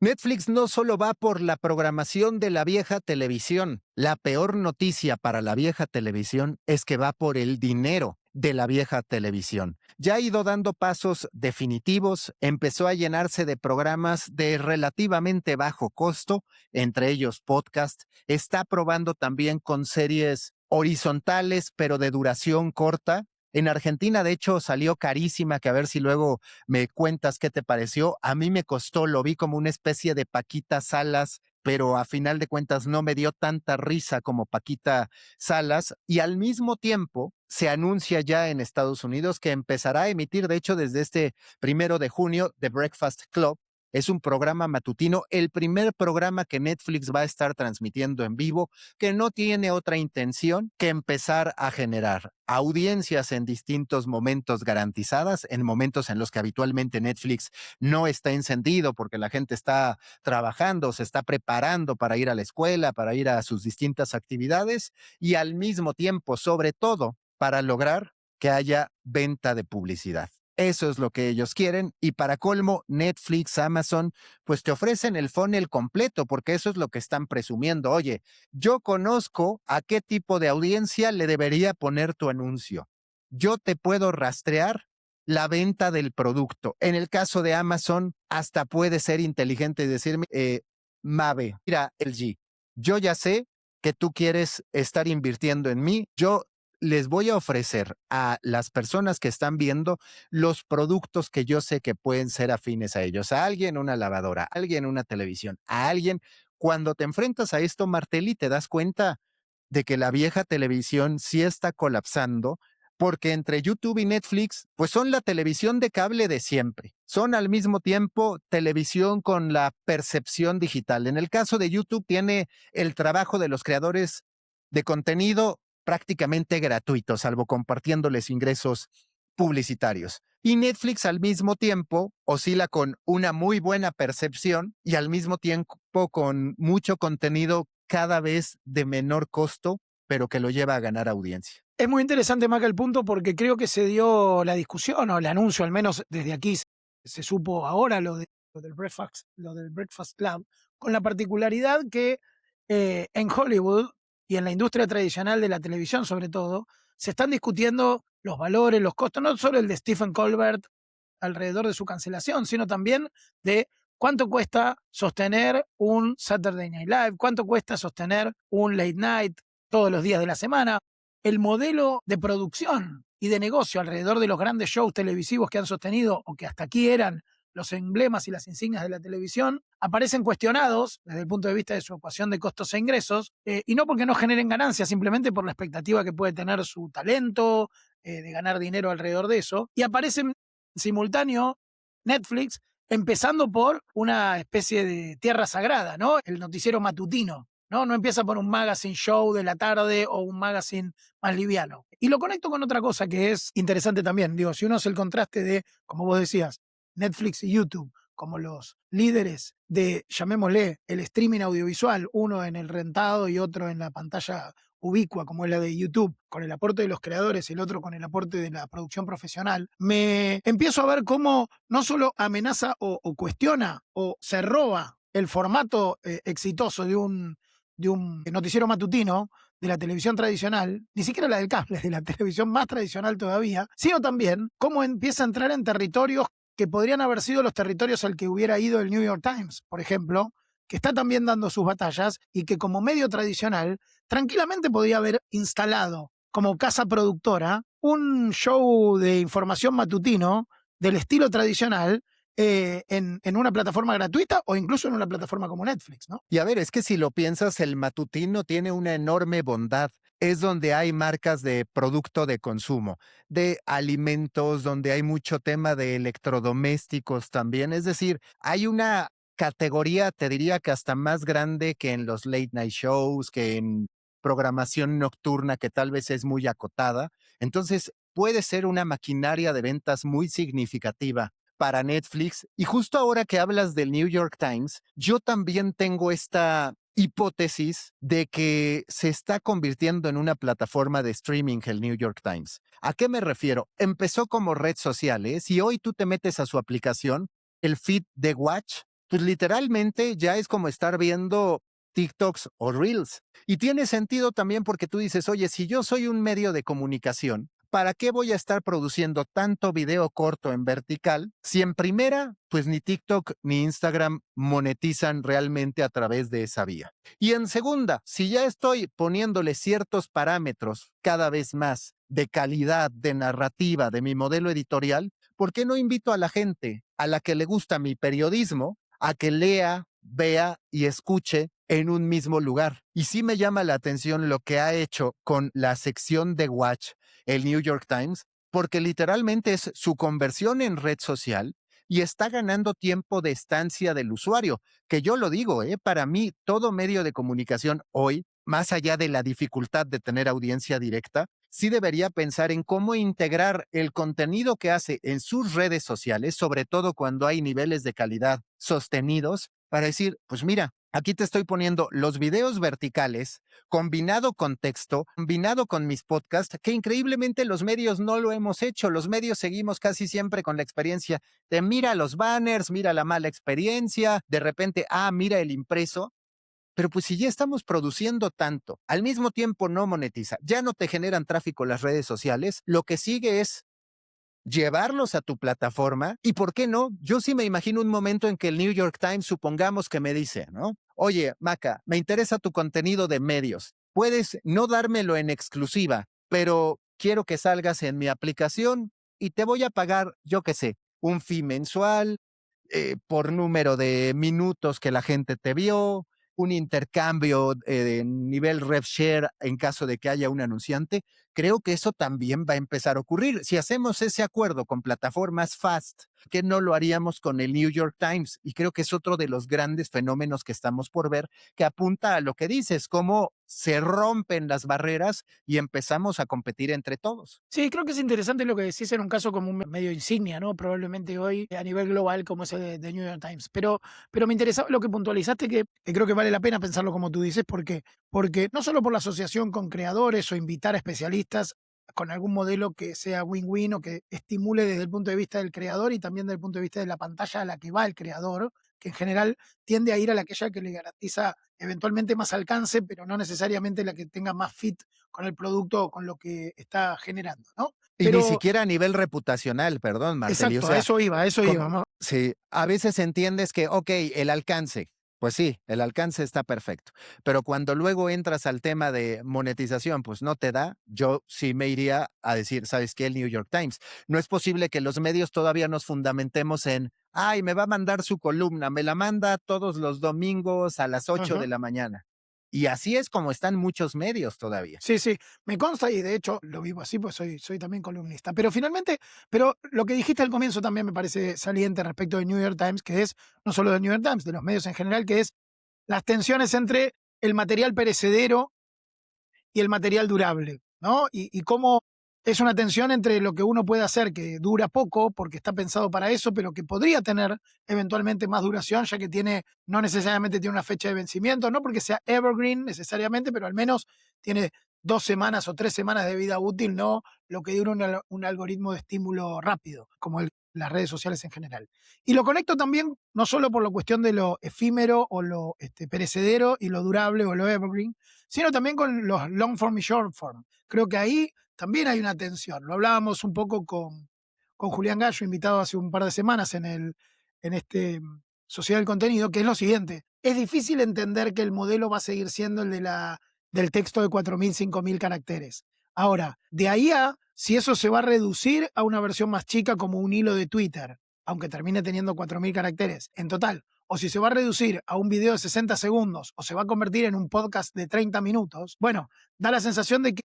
Netflix no solo va por la programación de la vieja televisión. La peor noticia para la vieja televisión es que va por el dinero de la vieja televisión. Ya ha ido dando pasos definitivos, empezó a llenarse de programas de relativamente bajo costo, entre ellos podcast, está probando también con series horizontales, pero de duración corta. En Argentina, de hecho, salió carísima, que a ver si luego me cuentas qué te pareció. A mí me costó, lo vi como una especie de Paquita Salas, pero a final de cuentas no me dio tanta risa como Paquita Salas. Y al mismo tiempo se anuncia ya en Estados Unidos que empezará a emitir, de hecho, desde este 1 de junio, The Breakfast Club. Es un programa matutino, el primer programa que Netflix va a estar transmitiendo en vivo, que no tiene otra intención que empezar a generar audiencias en distintos momentos garantizadas, en momentos en los que habitualmente Netflix no está encendido porque la gente está trabajando, se está preparando para ir a la escuela, para ir a sus distintas actividades y al mismo tiempo, sobre todo, para lograr que haya venta de publicidad. Eso es lo que ellos quieren y para colmo, Netflix, Amazon, pues te ofrecen el funnel completo porque eso es lo que están presumiendo. Oye, yo conozco a qué tipo de audiencia le debería poner tu anuncio. Yo te puedo rastrear la venta del producto. En el caso de Amazon, hasta puede ser inteligente y decirme, Mave, mira, LG, yo ya sé que tú quieres estar invirtiendo en mí. Yo les voy a ofrecer a las personas que están viendo los productos que yo sé que pueden ser afines a ellos. A alguien una lavadora, a alguien una televisión, a alguien. Cuando te enfrentas a esto, Martelli, te das cuenta de que la vieja televisión sí está colapsando porque entre YouTube y Netflix, pues son la televisión de cable de siempre. Son al mismo tiempo televisión con la percepción digital. En el caso de YouTube tiene el trabajo de los creadores de contenido prácticamente gratuito, salvo compartiéndoles ingresos publicitarios. Y Netflix al mismo tiempo oscila con una muy buena percepción y al mismo tiempo con mucho contenido cada vez de menor costo, pero que lo lleva a ganar audiencia. Es muy interesante, Maca, el punto porque creo que se dio la discusión o el anuncio, al menos desde aquí se supo ahora lo del Breakfast Club, con la particularidad que en Hollywood y en la industria tradicional de la televisión sobre todo, se están discutiendo los valores, los costos, no solo el de Stephen Colbert alrededor de su cancelación, sino también de cuánto cuesta sostener un Saturday Night Live, cuánto cuesta sostener un late night todos los días de la semana. El modelo de producción y de negocio alrededor de los grandes shows televisivos que han sostenido o que hasta aquí eran los emblemas y las insignias de la televisión, aparecen cuestionados desde el punto de vista de su ecuación de costos e ingresos, y no porque no generen ganancias, simplemente por la expectativa que puede tener su talento, de ganar dinero alrededor de eso, y aparecen en simultáneo Netflix, empezando por una especie de tierra sagrada, ¿no? El noticiero matutino, ¿no? No empieza por un magazine show de la tarde o un magazine más liviano. Y lo conecto con otra cosa que es interesante también. Digo, si uno hace el contraste de, como vos decías, Netflix y YouTube como los líderes de, llamémosle, el streaming audiovisual, uno en el rentado y otro en la pantalla ubicua como es la de YouTube, con el aporte de los creadores y el otro con el aporte de la producción profesional, me empiezo a ver cómo no solo amenaza o cuestiona o se roba el formato exitoso de un noticiero matutino de la televisión tradicional, ni siquiera la del cable, de la televisión más tradicional todavía, sino también cómo empieza a entrar en territorios que podrían haber sido los territorios al que hubiera ido el New York Times, por ejemplo, que está también dando sus batallas y que como medio tradicional tranquilamente podía haber instalado como casa productora un show de información matutino del estilo tradicional en una plataforma gratuita o incluso en una plataforma como Netflix, ¿no? Y a ver, es que si lo piensas, el matutino tiene una enorme bondad. Es donde hay marcas de producto de consumo, de alimentos, donde hay mucho tema de electrodomésticos también. Es decir, hay una categoría, te diría que hasta más grande que en los late night shows, que en programación nocturna, que tal vez es muy acotada. Entonces, puede ser una maquinaria de ventas muy significativa para Netflix. Y justo ahora que hablas del New York Times, yo también tengo esta hipótesis de que se está convirtiendo en una plataforma de streaming el New York Times. ¿A qué me refiero? Empezó como red social, ¿eh? Si hoy tú te metes a su aplicación, el feed de Watch, pues literalmente ya es como estar viendo TikToks o Reels. Y tiene sentido también porque tú dices, oye, si yo soy un medio de comunicación, ¿para qué voy a estar produciendo tanto video corto en vertical si en primera, pues ni TikTok ni Instagram monetizan realmente a través de esa vía? Y en segunda, si ya estoy poniéndole ciertos parámetros cada vez más de calidad, de narrativa, de mi modelo editorial, ¿por qué no invito a la gente a la que le gusta mi periodismo a que lea, vea y escuche en un mismo lugar? Y sí me llama la atención lo que ha hecho con la sección de Watch el New York Times, porque literalmente es su conversión en red social y está ganando tiempo de estancia del usuario, que yo lo digo, para mí todo medio de comunicación hoy, más allá de la dificultad de tener audiencia directa, sí debería pensar en cómo integrar el contenido que hace en sus redes sociales, sobre todo cuando hay niveles de calidad sostenidos, para decir, pues mira, aquí te estoy poniendo los videos verticales, combinado con texto, combinado con mis podcasts, que increíblemente los medios no lo hemos hecho. Los medios seguimos casi siempre con la experiencia de mira los banners, mira la mala experiencia, de repente, mira el impreso. Pero pues si ya estamos produciendo tanto, al mismo tiempo no monetiza, ya no te generan tráfico las redes sociales, lo que sigue es llevarlos a tu plataforma y ¿por qué no? Yo sí me imagino un momento en que el New York Times supongamos que me dice, ¿no? Oye, Maca, me interesa tu contenido de medios. Puedes no dármelo en exclusiva, pero quiero que salgas en mi aplicación y te voy a pagar, yo qué sé, un fee mensual, por número de minutos que la gente te vio, un intercambio de nivel rev share en caso de que haya un anunciante. Creo que eso también va a empezar a ocurrir. Si hacemos ese acuerdo con plataformas fast, ¿qué no lo haríamos con el New York Times? Y creo que es otro de los grandes fenómenos que estamos por ver, que apunta a lo que dices, cómo se rompen las barreras y empezamos a competir entre todos. Sí, creo que es interesante lo que decís en un caso como un medio insignia, ¿no? Probablemente hoy a nivel global como es el de New York Times. Pero me interesaba lo que puntualizaste, que creo que vale la pena pensarlo como tú dices, porque no solo por la asociación con creadores o invitar a especialistas con algún modelo que sea win-win o que estimule desde el punto de vista del creador y también desde el punto de vista de la pantalla a la que va el creador, que en general tiende a ir a aquella que le garantiza eventualmente más alcance, pero no necesariamente la que tenga más fit con el producto o con lo que está generando, ¿no? Y ni Pero siquiera a nivel reputacional, perdón, Marceli. O exacto, sea, a eso iba, ¿no? sí, a veces entiendes que, ok, el alcance, pues sí, el alcance está perfecto, pero cuando luego entras al tema de monetización, pues no te da, yo sí me iría a decir, ¿sabes qué? El New York Times. No es posible que los medios todavía nos fundamentemos en, ay, me va a mandar su columna, me la manda todos los domingos a las 8 de Ujú. la mañana. Y así es como están muchos medios todavía. Sí, sí, me consta y de hecho lo vivo así, pues soy también columnista. Pero finalmente, pero lo que dijiste al comienzo también me parece saliente respecto de New York Times, que es no solo del New York Times, de los medios en general, que es las tensiones entre el material perecedero y el material durable, ¿no? Y cómo es una tensión entre lo que uno puede hacer que dura poco porque está pensado para eso, pero que podría tener eventualmente más duración, ya que no necesariamente tiene una fecha de vencimiento, no porque sea evergreen necesariamente, pero al menos tiene 2 semanas o 3 semanas de vida útil, no lo que dura un algoritmo de estímulo rápido, como las redes sociales en general. Y lo conecto también no solo por la cuestión de lo efímero o lo perecedero y lo durable o lo evergreen, sino también con los long form y short form. Creo que ahí también hay una tensión. Lo hablábamos un poco con Julián Gallo, invitado hace un par de semanas en este Sociedad del Contenido, que es lo siguiente. Es difícil entender que el modelo va a seguir siendo el del texto de 4.000, 5.000 caracteres. Ahora, de ahí a si eso se va a reducir a una versión más chica como un hilo de Twitter, aunque termine teniendo 4.000 caracteres en total, o si se va a reducir a un video de 60 segundos o se va a convertir en un podcast de 30 minutos, bueno, da la sensación de que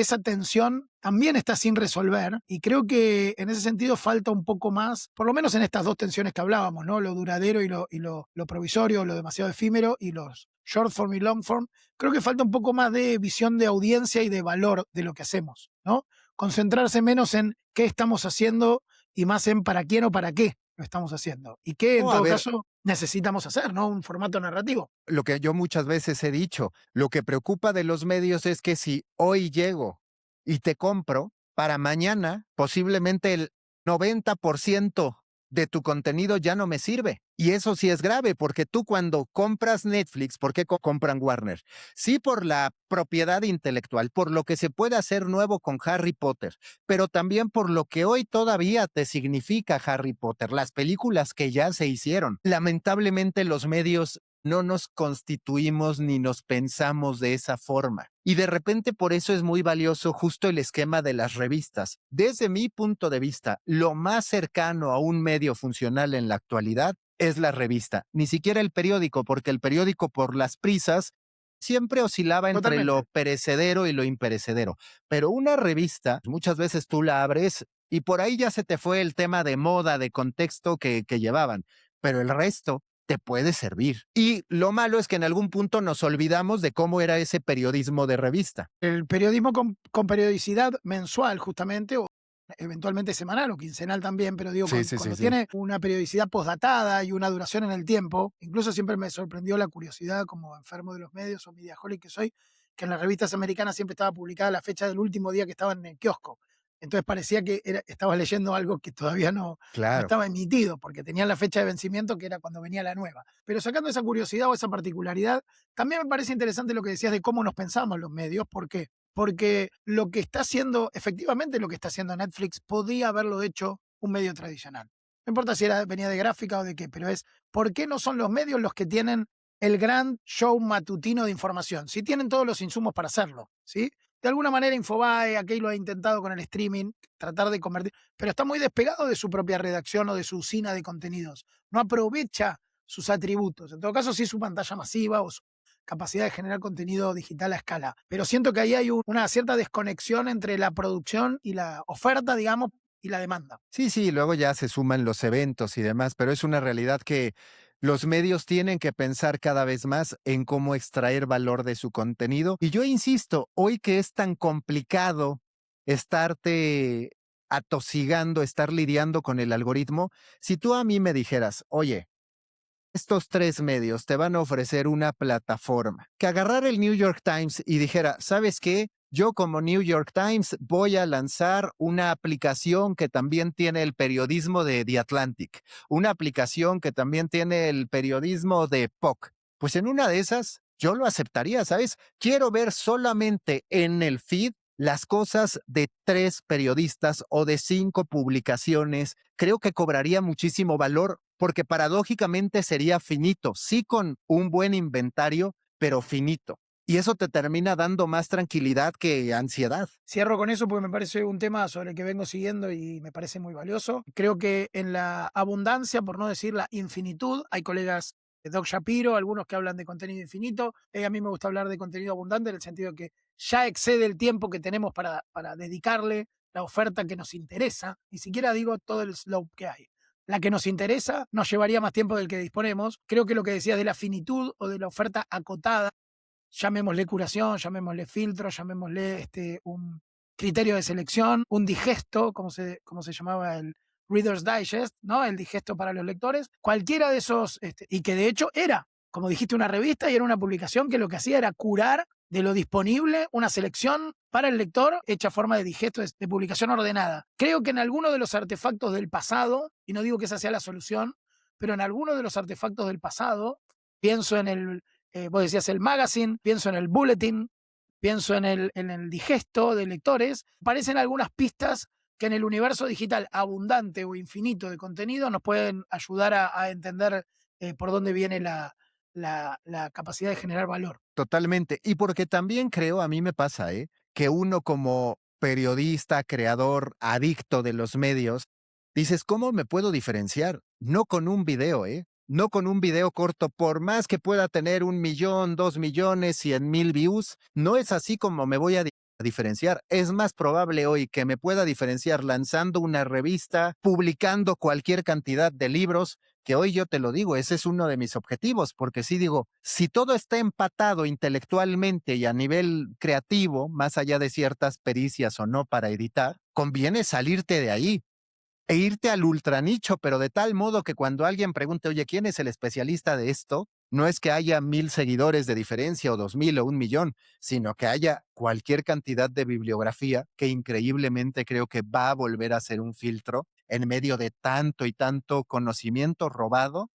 esa tensión también está sin resolver y creo que en ese sentido falta un poco más, por lo menos en estas dos tensiones que hablábamos, ¿no? Lo duradero y lo provisorio, lo demasiado efímero y los short form y long form, creo que falta un poco más de visión de audiencia y de valor de lo que hacemos, ¿no? Concentrarse menos en qué estamos haciendo y más en para quién o para qué lo estamos haciendo. Y qué, en No, a todo ver, caso, necesitamos hacer, ¿no? Un formato narrativo. lo que yo muchas veces he dicho, lo que preocupa de los medios es que si hoy llego y te compro, para mañana posiblemente el 90% de tu contenido ya no me sirve. Y eso sí es grave, porque tú cuando compras Netflix, ¿por qué compran Warner? Sí, por la propiedad intelectual, por lo que se puede hacer nuevo con Harry Potter, pero también por lo que hoy todavía te significa Harry Potter, las películas que ya se hicieron. Lamentablemente los medios no nos constituimos ni nos pensamos de esa forma. Y de repente por eso es muy valioso justo el esquema de las revistas. Desde mi punto de vista, lo más cercano a un medio funcional en la actualidad es la revista, ni siquiera el periódico, porque el periódico por las prisas siempre oscilaba entre lo Totalmente. perecedero y lo imperecedero. Pero una revista, muchas veces tú la abres y por ahí ya se te fue el tema de moda, de contexto que llevaban, pero el resto te puede servir. Y lo malo es que en algún punto nos olvidamos de cómo era ese periodismo de revista. El periodismo con periodicidad mensual, justamente, o eventualmente semanal o quincenal también, pero digo, Sí, sí, sí, cuando sí. tiene una periodicidad postdatada y una duración en el tiempo, incluso siempre me sorprendió la curiosidad como enfermo de los medios o mediaholic que soy, que en las revistas americanas siempre estaba publicada la fecha del último día que estaban en el kiosco. Entonces parecía que estabas leyendo algo que todavía no Claro. estaba emitido, porque tenían la fecha de vencimiento que era cuando venía la nueva. Pero sacando esa curiosidad o esa particularidad, también me parece interesante lo que decías de cómo nos pensamos los medios. ¿Por qué? Porque lo que está haciendo, efectivamente lo que está haciendo Netflix, podía haberlo hecho un medio tradicional. No importa si venía de gráfica o de qué, pero es, ¿por qué no son los medios los que tienen el gran show matutino de información? Si tienen todos los insumos para hacerlo, ¿sí? De alguna manera Infobae, aquí lo ha intentado con el streaming, tratar de convertir, pero está muy despegado de su propia redacción o de su usina de contenidos. No aprovecha sus atributos. En todo caso, sí su pantalla masiva o su capacidad de generar contenido digital a escala. Pero siento que ahí hay una cierta desconexión entre la producción y la oferta, digamos, y la demanda. Sí, sí, luego ya se suman los eventos y demás, pero es una realidad que los medios tienen que pensar cada vez más en cómo extraer valor de su contenido. Y yo insisto, hoy que es tan complicado estarte atosigando, estar lidiando con el algoritmo, si tú a mí me dijeras, oye, estos tres medios te van a ofrecer una plataforma. Que agarrar el New York Times y dijera, ¿sabes qué? Yo como New York Times voy a lanzar una aplicación que también tiene el periodismo de The Atlantic, una aplicación que también tiene el periodismo de POC. Pues en una de esas yo lo aceptaría, ¿sabes? Quiero ver solamente en el feed las cosas de tres periodistas o de cinco publicaciones. Creo que cobraría muchísimo valor porque paradójicamente sería finito, sí con un buen inventario, pero finito. Y eso te termina dando más tranquilidad que ansiedad. Cierro con eso porque me parece un tema sobre el que vengo siguiendo y me parece muy valioso. Creo que en la abundancia, por no decir la infinitud, hay colegas de Doc Shapiro, algunos que hablan de contenido infinito. A mí me gusta hablar de contenido abundante en el sentido de que ya excede el tiempo que tenemos para dedicarle la oferta que nos interesa. Ni siquiera digo todo el slope que hay. La que nos interesa nos llevaría más tiempo del que disponemos. Creo que lo que decías de la finitud o de la oferta acotada, llamémosle curación, llamémosle filtro, llamémosle un criterio de selección, un digesto, como se llamaba el Reader's Digest, ¿no? El digesto para los lectores. Cualquiera de esos, y que de hecho era, como dijiste, una revista y era una publicación que lo que hacía era curar de lo disponible una selección para el lector hecha a forma de digesto, de publicación ordenada. Creo que en alguno de los artefactos del pasado, y no digo que esa sea la solución, pero en alguno de los artefactos del pasado, pienso en vos decías el magazine, pienso en el bulletin, pienso en el digesto de lectores, aparecen algunas pistas que en el universo digital abundante o infinito de contenido nos pueden ayudar a entender por dónde viene la capacidad de generar valor. Totalmente. Y porque también creo, a mí me pasa, que uno como periodista, creador, adicto de los medios, dices, ¿cómo me puedo diferenciar? No con un video, no con un video corto, por más que pueda tener 1 millón, 2 millones, 100,000 views, no es así como me voy a diferenciar. Es más probable hoy que me pueda diferenciar lanzando una revista, publicando cualquier cantidad de libros, que hoy yo te lo digo, ese es uno de mis objetivos, porque sí digo, si todo está empatado intelectualmente y a nivel creativo, más allá de ciertas pericias o no para editar, conviene salirte de ahí e irte al ultranicho, pero de tal modo que cuando alguien pregunte, oye, ¿quién es el especialista de esto? No es que haya 1,000 seguidores de diferencia o 2,000 o 1 millón, sino que haya cualquier cantidad de bibliografía que increíblemente creo que va a volver a ser un filtro en medio de tanto y tanto conocimiento robado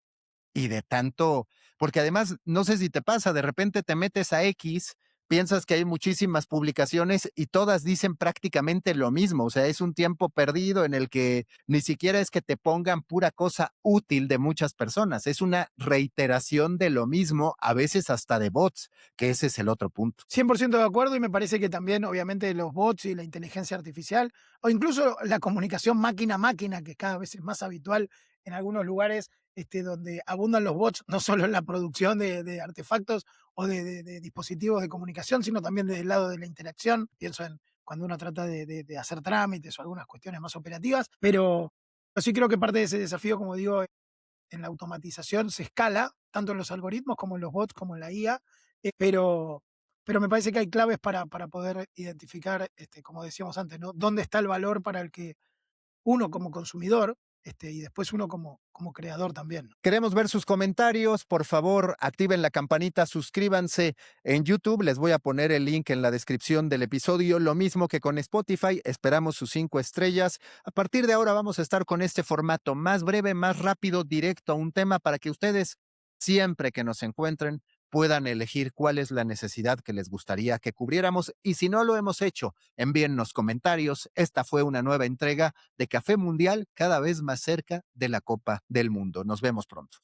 y de tanto, porque además, no sé si te pasa, de repente te metes a X, piensas que hay muchísimas publicaciones y todas dicen prácticamente lo mismo, o sea, es un tiempo perdido en el que ni siquiera es que te pongan pura cosa útil de muchas personas, es una reiteración de lo mismo, a veces hasta de bots, que ese es el otro punto. 100% de acuerdo y me parece que también, obviamente, los bots y la inteligencia artificial, o incluso la comunicación máquina-máquina, que cada vez es más habitual en algunos lugares donde abundan los bots, no solo en la producción de artefactos o de dispositivos de comunicación, sino también desde el lado de la interacción. Pienso en cuando uno trata de hacer trámites o algunas cuestiones más operativas, pero sí creo que parte de ese desafío, como digo, en la automatización se escala, tanto en los algoritmos como en los bots, como en la IA, eh, pero, pero me parece que hay claves para poder identificar, como decíamos antes, ¿no? Dónde está el valor para el que uno como consumidor y después uno como creador también, ¿no? Queremos ver sus comentarios. Por favor, activen la campanita, suscríbanse en YouTube. Les voy a poner el link en la descripción del episodio. Lo mismo que con Spotify. Esperamos sus 5 estrellas. A partir de ahora vamos a estar con este formato más breve, más rápido, directo a un tema para que ustedes, siempre que nos encuentren, puedan elegir cuál es la necesidad que les gustaría que cubriéramos. Y si no lo hemos hecho, envíennos comentarios. Esta fue una nueva entrega de Café Mundial, cada vez más cerca de la Copa del Mundo. Nos vemos pronto.